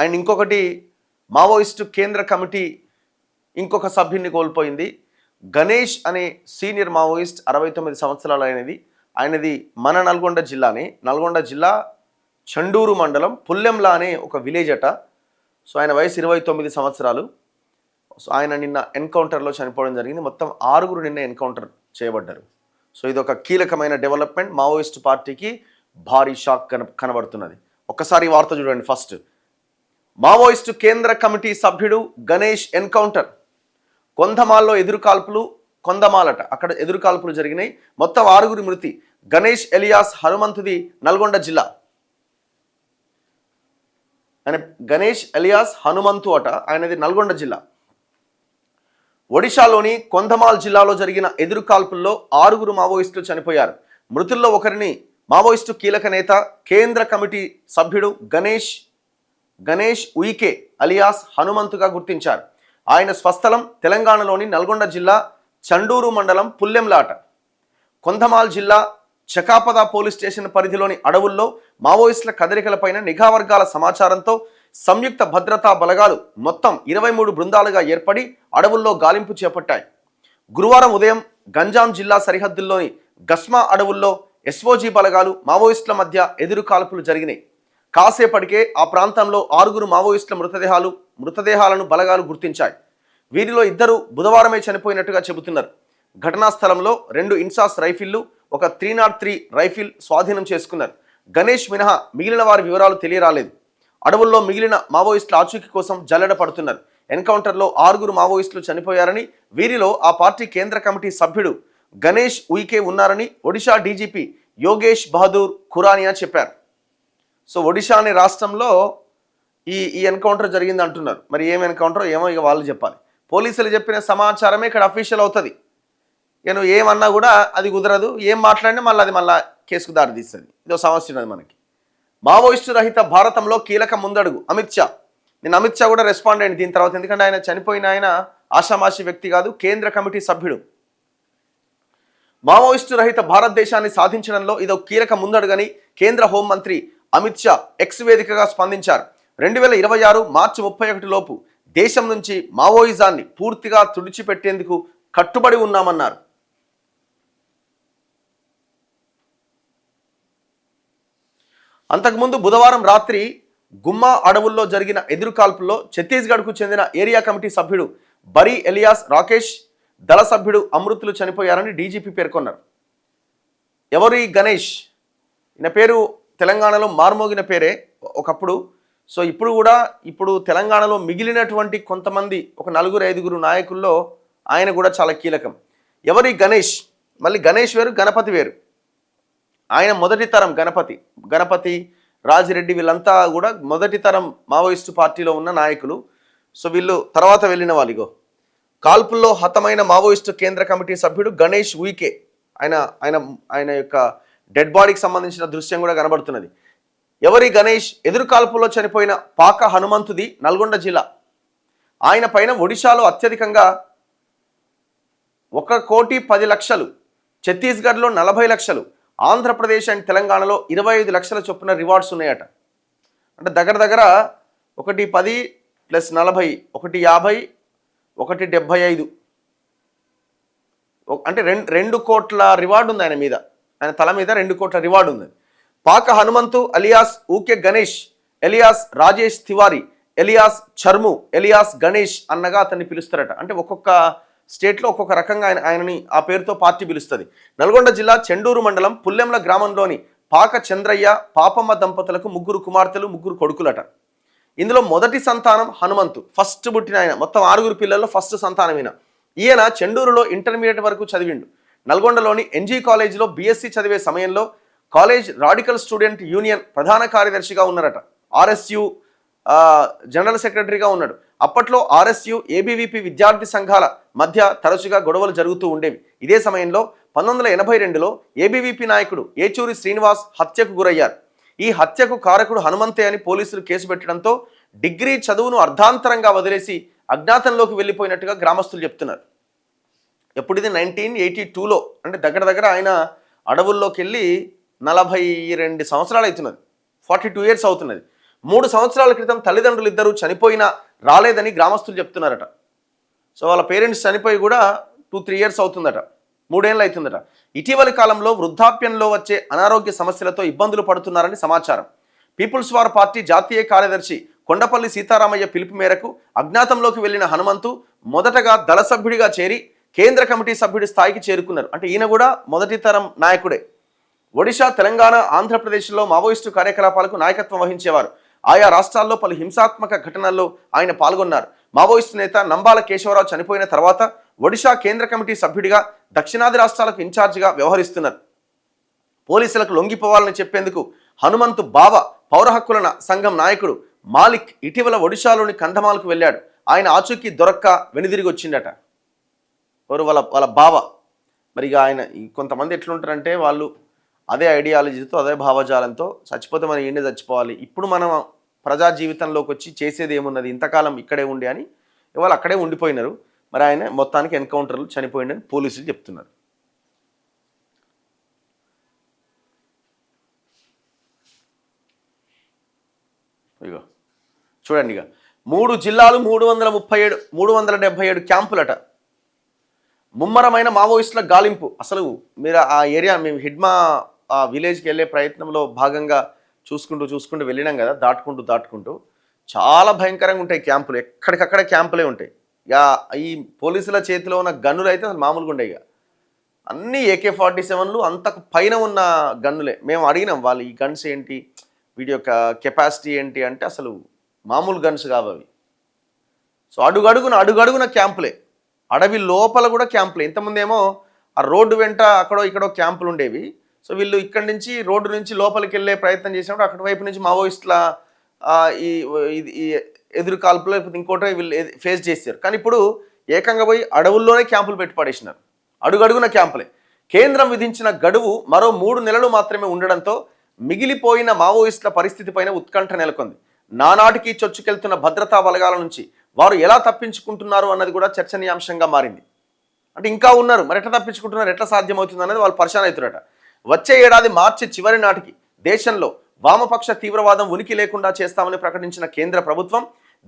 And ఇంకొకటి Maoist కేంద్ర committee ఇంకొక సభ్యుని కోల్పోయింది. గణేష్ అనే సీనియర్ మావోయిస్ట్ 69 సంవత్సరాలు ఆయనది మన నల్గొండ జిల్లానే. నల్గొండ జిల్లా చండూరు మండలం పుల్లెంలా అనే ఒక విలేజ్ అట. సో ఆయన వయసు 29 సంవత్సరాలు. సో ఆయన నిన్న ఎన్కౌంటర్లో చనిపోవడం జరిగింది. మొత్తం 6 నిన్న ఎన్కౌంటర్ చేయబడ్డారు. సో ఇది ఒక కీలకమైన డెవలప్మెంట్. మావోయిస్ట్ పార్టీకి భారీ షాక్ కనబడుతున్నది. ఒక్కసారి ఈ వార్త చూడండి. ఫస్ట్, మావోయిస్టు కేంద్ర కమిటీ సభ్యుడు గణేష్ ఎన్కౌంటర్. కొంధమాల్లో ఎదురుకాల్పులు, కొంధమాలట అక్కడ ఎదురుకాల్పులు జరిగినాయి. మొత్తం 6 మృతి. గణేష్ ఎలియాస్ హనుమంతుది నల్గొండ జిల్లా. ఆయన గణేష్ ఎలియాస్ హనుమంతు అట, ఆయనది నల్గొండ జిల్లా. ఒడిశాలోని కొంధమాల్ జిల్లాలో జరిగిన ఎదురుకాల్పుల్లో 6 మావోయిస్టులు చనిపోయారు. మృతుల్లో ఒకరిని మావోయిస్టు కీలక నేత, కేంద్ర కమిటీ సభ్యుడు గణేష్ ఉయికే అలియాస్ హనుమంతుగా గుర్తించారు. ఆయన స్వస్థలం తెలంగాణలోని నల్గొండ జిల్లా చండూరు మండలం పుల్లెంలాట. కొంధమాల్ జిల్లా చకాపద పోలీస్ స్టేషన్ పరిధిలోని అడవుల్లో మావోయిస్టుల కదలికలపైన నిఘా వర్గాల సమాచారంతో సంయుక్త భద్రతా బలగాలు మొత్తం 23 బృందాలుగా ఏర్పడి అడవుల్లో గాలింపు చేపట్టాయి. గురువారం ఉదయం గంజాం జిల్లా సరిహద్దుల్లోని గస్మా అడవుల్లో ఎస్ఓజీ బలగాలు మావోయిస్టుల మధ్య ఎదురు కాల్పులు జరిగినాయి. కాసేపటికే ఆ ప్రాంతంలో 6 మావోయిస్టుల మృతదేహాలను బలగాలు గుర్తించాయి. వీరిలో 2 బుధవారమే చనిపోయినట్టుగా చెబుతున్నారు. ఘటనా స్థలంలో 2 ఇన్సాస్ రైఫిళ్లు, ఒక 303 రైఫిల్ స్వాధీనం చేసుకున్నారు. గణేష్ మినహా మిగిలిన వారి వివరాలు తెలియరాలేదు. అడవుల్లో మిగిలిన మావోయిస్టుల ఆచూకీ కోసం జల్లెడ పడుతున్నారు. ఎన్కౌంటర్లో 6 మావోయిస్టులు చనిపోయారని, వీరిలో ఆ పార్టీ కేంద్ర కమిటీ సభ్యుడు గణేష్ ఉయికే ఉన్నారని ఒడిషా డీజీపీ యోగేష్ బహదూర్ ఖురానియా చెప్పారు. సో ఒడిషా అనే రాష్ట్రంలో ఈ ఎన్కౌంటర్ జరిగింది అంటున్నారు. మరి ఏం ఎన్కౌంటర్ ఏమో ఇక వాళ్ళు చెప్పాలి. పోలీసులు చెప్పిన సమాచారమే ఇక్కడ అఫీషియల్ అవుతుంది. ఇక నువ్వు ఏమన్నా కూడా అది కుదరదు. ఏం మాట్లాడినా మళ్ళీ అది మళ్ళీ కేసుకు దారి తీస్తుంది. ఇదో సమస్య ఉన్నది మనకి. మావోయిస్టు రహిత భారతంలో కీలక ముందడుగు అమిత్ షా. నేను అమిత్ షా కూడా రెస్పాండ్ అయ్యింది దీని తర్వాత. ఎందుకంటే ఆయన చనిపోయిన ఆయన ఆషామాషి వ్యక్తి కాదు, కేంద్ర కమిటీ సభ్యుడు. మావోయిస్టు రహిత భారతదేశాన్ని సాధించడంలో ఇదో కీలక ముందడుగని కేంద్ర హోంమంత్రి అమిత్ షా ఎక్స్ వేదికగా స్పందించారు. 2026 మార్చి 31 లోపు దేశం నుంచి మావోయిజాన్ని పూర్తిగా తుడిచిపెట్టేందుకు కట్టుబడి ఉన్నామన్నారు. అంతకుముందు బుధవారం రాత్రి గుమ్మా అడవుల్లో జరిగిన ఎదురుకాల్పుల్లో ఛత్తీస్గఢ్కు చెందిన ఏరియా కమిటీ సభ్యుడు బరీ ఎలియాస్, రాకేష్, దళ సభ్యుడు అమృతులు చనిపోయారని డీజీపీ పేర్కొన్నారు. ఎవరు ఈ గణేష్? ఈయన పేరు తెలంగాణలో మార్మోగిన పేరే ఒకప్పుడు. సో ఇప్పుడు తెలంగాణలో మిగిలినటువంటి కొంతమంది ఒక 4-5 నాయకుల్లో ఆయన కూడా చాలా కీలకం. ఎవరి గణేష్? మళ్ళీ గణేష్ వేరు, గణపతి వేరు. ఆయన మొదటి తరం గణపతి రాజిరెడ్డి వీళ్ళంతా కూడా మొదటి తరం మావోయిస్టు పార్టీలో ఉన్న నాయకులు. సో వీళ్ళు తర్వాత వెళ్ళిన వాళ్ళు. కాల్పుల్లో హతమైన మావోయిస్టు కేంద్ర కమిటీ సభ్యుడు గణేష్ ఉయికే. ఆయన యొక్క డెడ్ బాడీకి సంబంధించిన దృశ్యం కూడా కనబడుతున్నది. ఎవరి గణేష్? ఎదురు కాల్పుల్లో చనిపోయిన పాక హనుమంతుది నల్గొండ జిల్లా. ఆయన పైన ఒడిశాలో అత్యధికంగా 1,10,00,000, ఛత్తీస్గఢ్లో 40 లక్షలు, ఆంధ్రప్రదేశ్ అండ్ తెలంగాణలో 25 లక్షల చొప్పున రివార్డ్స్ ఉన్నాయట. అంటే దగ్గర 110 + 40 150 175, అంటే 2 కోట్ల రివార్డు ఉంది ఆయన మీద. ఆయన తల మీద 2 కోట్ల రివార్డు ఉంది. పాక Hanumanthu alias Ooke Ganesh, alias Rajesh Tiwari, alias Charmu, alias Ganesh అన్నగా అతన్ని పిలుస్తారట. అంటే ఒక్కొక్క స్టేట్లో ఒక్కొక్క రకంగా ఆయనని ఆ పేరుతో పార్టీ పిలుస్తుంది. నల్గొండ జిల్లా చెండూరు మండలం పుల్లెంల గ్రామంలోని పాక చంద్రయ్య, పాపమ్మ దంపతులకు 3 కుమార్తెలు 3 కొడుకులట. ఇందులో మొదటి సంతానం హనుమంతు, ఫస్ట్ పుట్టిన ఆయన. మొత్తం 6 పిల్లల్లో ఫస్ట్ సంతానమైన ఈయన చెండూరులో ఇంటర్మీడియట్ వరకు చదివిండు. నల్గొండలోని ఎన్జీ కాలేజీలో బీఎస్సీ చదివే సమయంలో కాలేజ్ రాడికల్ స్టూడెంట్ యూనియన్ ప్రధాన కార్యదర్శిగా ఉన్నారట. ఆర్ఎస్యు జనరల్ సెక్రటరీగా ఉన్నాడు. అప్పట్లో ఆర్ఎస్యు, ఏబీవీపీ విద్యార్థి సంఘాల మధ్య తరచుగా గొడవలు జరుగుతూ ఉండేవి. ఇదే సమయంలో 1982లో ఏబీవీపీ నాయకుడు ఏచూరి శ్రీనివాస్ హత్యకు గురయ్యారు. ఈ హత్యకు కారకుడు హనుమంతే అని పోలీసులు కేసు పెట్టడంతో డిగ్రీ చదువును అర్ధాంతరంగా వదిలేసి అజ్ఞాతంలోకి వెళ్ళిపోయినట్టుగా గ్రామస్తులు చెప్తున్నారు. ఎప్పుడు ఇది 1982లో, అంటే దగ్గర ఆయన అడవుల్లోకి వెళ్ళి 42 సంవత్సరాలు అవుతున్నది, 42 ఇయర్స్ అవుతున్నది. 3 సంవత్సరాల క్రితం తల్లిదండ్రులు ఇద్దరు చనిపోయినా రాలేదని గ్రామస్తులు చెప్తున్నారట. సో వాళ్ళ పేరెంట్స్ చనిపోయి కూడా 2-3 ఇయర్స్ అవుతుందట, 3 ఏళ్ళు అవుతుందట. ఇటీవలి కాలంలో వృద్ధాప్యంలో వచ్చే అనారోగ్య సమస్యలతో ఇబ్బందులు పడుతున్నారని సమాచారం. పీపుల్స్ వార్ పార్టీ జాతీయ కార్యదర్శి కొండపల్లి సీతారామయ్య పిలుపు మేరకు అజ్ఞాతంలోకి వెళ్లిన హనుమంతు మొదటగా దళ సభ్యుడిగా చేరి కేంద్ర కమిటీ సభ్యుడి స్థాయికి చేరుకున్నారు. అంటే ఈయన కూడా మొదటి తరం నాయకుడే. ఒడిశా, తెలంగాణ, ఆంధ్రప్రదేశ్లో మావోయిస్టు కార్యకలాపాలకు నాయకత్వం వహించేవారు. ఆయా రాష్ట్రాల్లో పలు హింసాత్మక ఘటనల్లో ఆయన పాల్గొన్నారు. మావోయిస్టు నేత నంబాల కేశవరావు చనిపోయిన తర్వాత ఒడిశా కేంద్ర కమిటీ సభ్యుడిగా దక్షిణాది రాష్ట్రాలకు ఇన్ఛార్జిగా వ్యవహరిస్తున్నారు. పోలీసులకు లొంగిపోవాలని చెప్పేందుకు హనుమంతు బావ పౌర హక్కుల సంఘం నాయకుడు మాలిక్ ఇటీవల ఒడిశాలోని కంధమాలకు వెళ్ళాడు. ఆయన ఆచూకీ దొరక్క వెనుదిరిగి వచ్చిండట. ఎవరు? వాళ్ళ బావ. మరి ఇక ఆయన కొంతమంది ఎట్లుంటారంటే వాళ్ళు అదే ఐడియాలజీతో అదే భావజాలంతో చచ్చిపోతే మనం ఏంటి చచ్చిపోవాలి, ఇప్పుడు మనం ప్రజా జీవితంలోకి వచ్చి చేసేది ఏమున్నది, ఇంతకాలం ఇక్కడే ఉండి అని ఇవాళ అక్కడే ఉండిపోయినారు. మరి ఆయన మొత్తానికి ఎన్కౌంటర్లు చనిపోయిందని పోలీసులు చెప్తున్నారు. ఇగో చూడండి, ఇక 3 జిల్లాలు 377 క్యాంపులట. ముమ్మరమైన మావోయిస్టుల గాలింపు. అసలు మీరు ఆ ఏరియా మేము హిడ్మా ఆ విలేజ్కి వెళ్ళే ప్రయత్నంలో భాగంగా చూసుకుంటూ వెళ్ళినాం కదా, దాటుకుంటూ చాలా భయంకరంగా ఉంటాయి క్యాంపులు. ఎక్కడికక్కడ క్యాంపులే ఉంటాయి. ఇక ఈ పోలీసుల చేతిలో ఉన్న గన్నులు అయితే అసలు మామూలుగా ఉండేవి. ఇక అన్నీ AK-47లు, అంతకు పైన ఉన్న గన్నులే. మేము అడిగినాం వాళ్ళు ఈ గన్స్ ఏంటి, వీటి యొక్క కెపాసిటీ ఏంటి అంటే అసలు మామూలు గన్స్ కావు అవి. సో అడుగడుగున క్యాంపులే, అడవి లోపల కూడా క్యాంపులే. ఇంతకుముందు ఏమో ఆ రోడ్డు వెంట అక్కడో ఇక్కడో క్యాంపులు ఉండేవి. సో వీళ్ళు ఇక్కడి నుంచి రోడ్డు నుంచి లోపలికి వెళ్ళే ప్రయత్నం చేసినప్పుడు అక్కడి వైపు నుంచి మావోయిస్టుల ఈ ఎదురు కాల్పులో లేకపోతే ఇంకోటి వీళ్ళు ఫేస్ చేశారు. కానీ ఇప్పుడు ఏకంగా పోయి అడవుల్లోనే క్యాంపులు పెట్టి పడేసినారు. అడుగడుగున క్యాంపులే. కేంద్రం విధించిన గడువు మరో 3 నెలలు మాత్రమే ఉండడంతో మిగిలిపోయిన మావోయిస్టుల పరిస్థితి పైన ఉత్కంఠ నెలకొంది. నానాటికి చొచ్చుకెళ్తున్న భద్రతా బలగాల నుంచి వారు ఎలా తప్పించుకుంటున్నారు అన్నది కూడా చర్చనీయాంశంగా మారింది. అంటే ఇంకా ఉన్నారు, మరి ఎట్లా తప్పించుకుంటున్నారు, ఎట్లా సాధ్యమవుతుంది అనేది వాళ్ళు పరిశాన్ అవుతారట. వచ్చే ఏడాది మార్చి చివరి నాటికి దేశంలో వామపక్ష తీవ్రవాదం ఉనికి లేకుండా చేస్తామని ప్రకటించిన కేంద్ర ప్రభుత్వం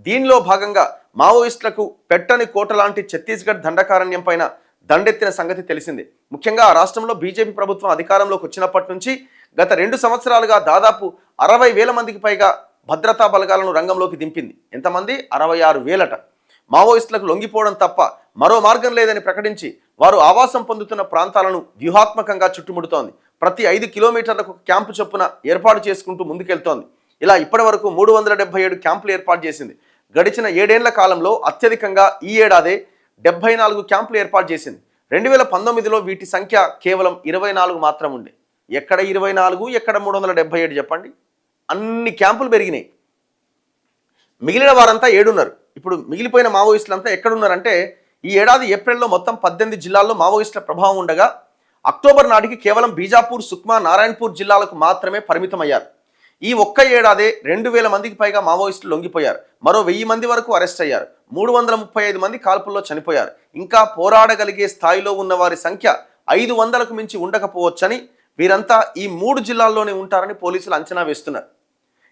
దీనిలో భాగంగా మావోయిస్టులకు పెట్టని కోట లాంటి ఛత్తీస్గఢ్ దండకారణ్యం పైన దండెత్తిన సంగతి తెలిసిందే. ముఖ్యంగా ఆ రాష్ట్రంలో బీజేపీ ప్రభుత్వం అధికారంలోకి వచ్చినప్పటి నుంచి గత 2 సంవత్సరాలుగా దాదాపు 60,000 మందికి పైగా భద్రతా బలగాలను రంగంలోకి దింపింది. ఎంతమంది? 66,000 మావోయిస్టులకు లొంగిపోవడం తప్ప మరో మార్గం లేదని ప్రకటించి వారు ఆవాసం పొందుతున్న ప్రాంతాలను వ్యూహాత్మకంగా చుట్టుముడుతోంది. ప్రతి 5 కిలోమీటర్లకు క్యాంపు చొప్పున ఏర్పాటు చేసుకుంటూ ముందుకెళ్తోంది. ఇలా ఇప్పటి వరకు 377 క్యాంపులు ఏర్పాటు చేసింది. గడిచిన 7 ఏళ్ల కాలంలో అత్యధికంగా ఈ ఏడాదే 74 క్యాంపులు ఏర్పాటు చేసింది. 2019లో వీటి సంఖ్య కేవలం 24 మాత్రం ఉండే. ఎక్కడ 24, ఎక్కడ 377 చెప్పండి. అన్ని క్యాంపులు పెరిగినాయి. మిగిలిన వారంతా 7 ఉన్నారు. ఇప్పుడు మిగిలిపోయిన మావోయిస్టులంతా ఎక్కడున్నారంటే ఈ ఏడాది ఏప్రిల్లో మొత్తం 18 జిల్లాల్లో మావోయిస్టుల ప్రభావం ఉండగా అక్టోబర్ నాటికి కేవలం బీజాపూర్, సుక్మా, నారాయణపూర్ జిల్లాలకు మాత్రమే పరిమితమయ్యారు. ఈ ఒక్క ఏడాదే 2,000 మందికి పైగా మావోయిస్టులు లొంగిపోయారు. మరో 1,000 మంది వరకు అరెస్ట్ అయ్యారు. 335 మంది కాల్పుల్లో చనిపోయారు. ఇంకా పోరాడగలిగే స్థాయిలో ఉన్న వారి సంఖ్య 500కు మించి ఉండకపోవచ్చని, వీరంతా ఈ 3 జిల్లాల్లోనే ఉంటారని పోలీసులు అంచనా వేస్తున్నారు.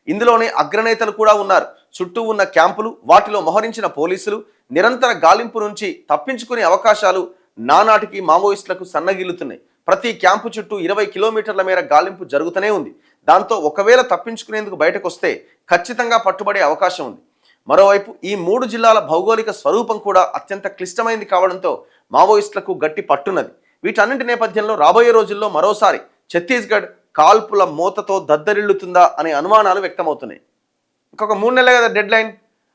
ఇందులోనే అగ్రనేతలు కూడా ఉన్నారు. చుట్టూ ఉన్న క్యాంపులు, వాటిలో మోహరించిన పోలీసులు, నిరంతర గాలింపు నుంచి తప్పించుకునే అవకాశాలు నానాటికి మావోయిస్టులకు సన్నగిల్లుతున్నాయి. ప్రతి క్యాంపు చుట్టూ 20 కిలోమీటర్ల మేర గాలింపు జరుగుతూనే ఉంది. దాంతో ఒకవేళ తప్పించుకునేందుకు బయటకు వస్తే ఖచ్చితంగా పట్టుబడే అవకాశం ఉంది. మరోవైపు ఈ 3 జిల్లాల భౌగోళిక స్వరూపం కూడా అత్యంత క్లిష్టమైంది కావడంతో మావోయిస్టులకు గట్టి పట్టున్నది. వీటన్నింటి నేపథ్యంలో రాబోయే రోజుల్లో మరోసారి ఛత్తీస్గఢ్ కాల్పుల మోతతో దద్దరిల్లుతుందా అనే అనుమానాలు వ్యక్తమవుతున్నాయి. ఇంకొక 3 నెలల కదా డెడ్ లైన్.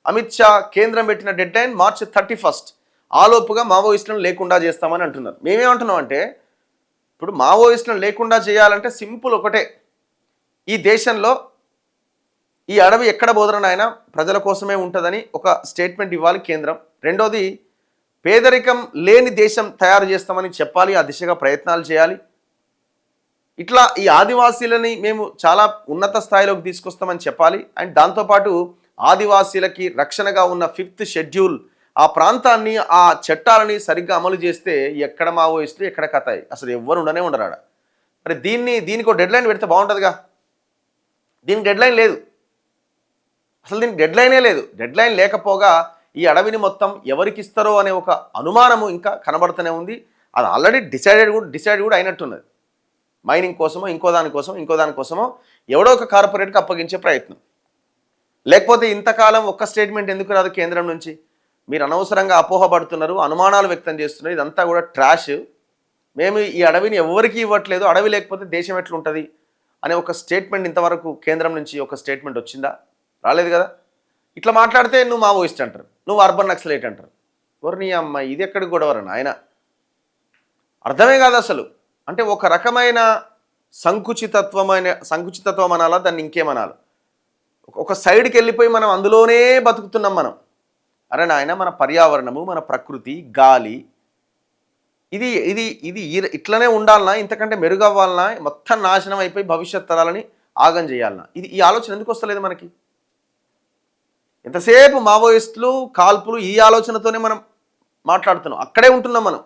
అమిత్ షా కేంద్రం పెట్టిన డెడ్ లైన్ మార్చి 31. ఆలోపుగా మావోయిస్టులను లేకుండా చేస్తామని అంటున్నారు. మేమేమంటున్నాం అంటే ఇప్పుడు మావోయిస్టులను లేకుండా చేయాలంటే సింపుల్ ఒకటే, ఈ దేశంలో ఈ అడవి ఎక్కడ బోధన ప్రజల కోసమే ఉంటుందని ఒక స్టేట్మెంట్ ఇవ్వాలి కేంద్రం. రెండోది, పేదరికం లేని దేశం తయారు చేస్తామని చెప్పాలి, ఆ దిశగా ప్రయత్నాలు చేయాలి. ఇట్లా ఈ ఆదివాసీలని మేము చాలా ఉన్నత స్థాయిలోకి తీసుకొస్తామని చెప్పాలి. అండ్ దాంతోపాటు ఆదివాసీలకి రక్షణగా ఉన్న 5th షెడ్యూల్, ఆ ప్రాంతాన్ని, ఆ చట్టాలని సరిగ్గా అమలు చేస్తే ఎక్కడ మావోయిస్టులు ఎక్కడ కథ అసలు ఎవ్వరు ఉండరాడ. మరి దీనికి ఒక డెడ్ లైన్ పెడితే బాగుంటుందిగా. దీనికి డెడ్ లైన్ లేదు. అసలు దీనికి డెడ్ లైనే లేదు. డెడ్ లైన్ లేకపోగా ఈ అడవిని మొత్తం ఎవరికి ఇస్తారో అనే ఒక అనుమానము ఇంకా కనబడుతూనే ఉంది. అది ఆల్రెడీ డిసైడ్ కూడా అయినట్టున్నది. మైనింగ్ కోసమో ఇంకో దానికోసమో ఎవడో ఒక కార్పొరేట్కి అప్పగించే ప్రయత్నం. లేకపోతే ఇంతకాలం ఒక్క స్టేట్మెంట్ ఎందుకు రాదు కేంద్రం నుంచి? మీరు అనవసరంగా అపోహపడుతున్నారు, అనుమానాలు వ్యక్తం చేస్తున్నారు. ఇదంతా కూడా ట్రాష్. మేము ఈ అడవిని ఎవరికి ఇవ్వట్లేదు, అడవి లేకపోతే దేశం ఎట్లుంటుంది అనే ఒక స్టేట్మెంట్ ఇంతవరకు కేంద్రం నుంచి ఒక స్టేట్మెంట్ వచ్చిందా? రాలేదు కదా. ఇట్లా మాట్లాడితే నువ్వు మావోయిస్ట్ అంటారు, నువ్వు అర్బన్ నక్సలైట్ అంటారు. ఎవరు నీ అమ్మ, ఇది ఎక్కడికి గొడవరు ఆయన? అర్థమే కాదు అసలు. అంటే ఒక రకమైన సంకుచితత్వం అనాలా, దాన్ని ఇంకేమనాలి? ఒక సైడ్కి వెళ్ళిపోయి మనం అందులోనే బతుకుతున్నాం మనం. అరే నాయన, మన పర్యావరణము, మన ప్రకృతి, గాలి ఇది ఇది ఇది ఇట్లనే ఉండాలనా? ఇంతకంటే మెరుగవ్వాలనా? మొత్తం నాశనం అయిపోయి భవిష్యత్ తరాలని ఆగం చేయాలనా? ఈ ఆలోచన ఎందుకు వస్తలేదు మనకి? ఎంతసేపు మావోయిస్టులు, కాల్పులు, ఈ ఆలోచనతోనే మనం మాట్లాడుతున్నాం. అక్కడే ఉంటున్నాం మనం.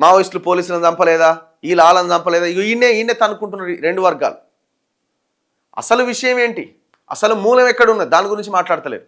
మావోయిస్టులు పోలీసులను చంపలేదా, ఈ లాలను చంపలేదా? ఈయనే తనుకుంటున్నారు రెండు వర్గాలు. అసలు విషయం ఏంటి? అసలు మూలం ఎక్కడ ఉన్నది? దాని గురించి మాట్లాడతలేరు.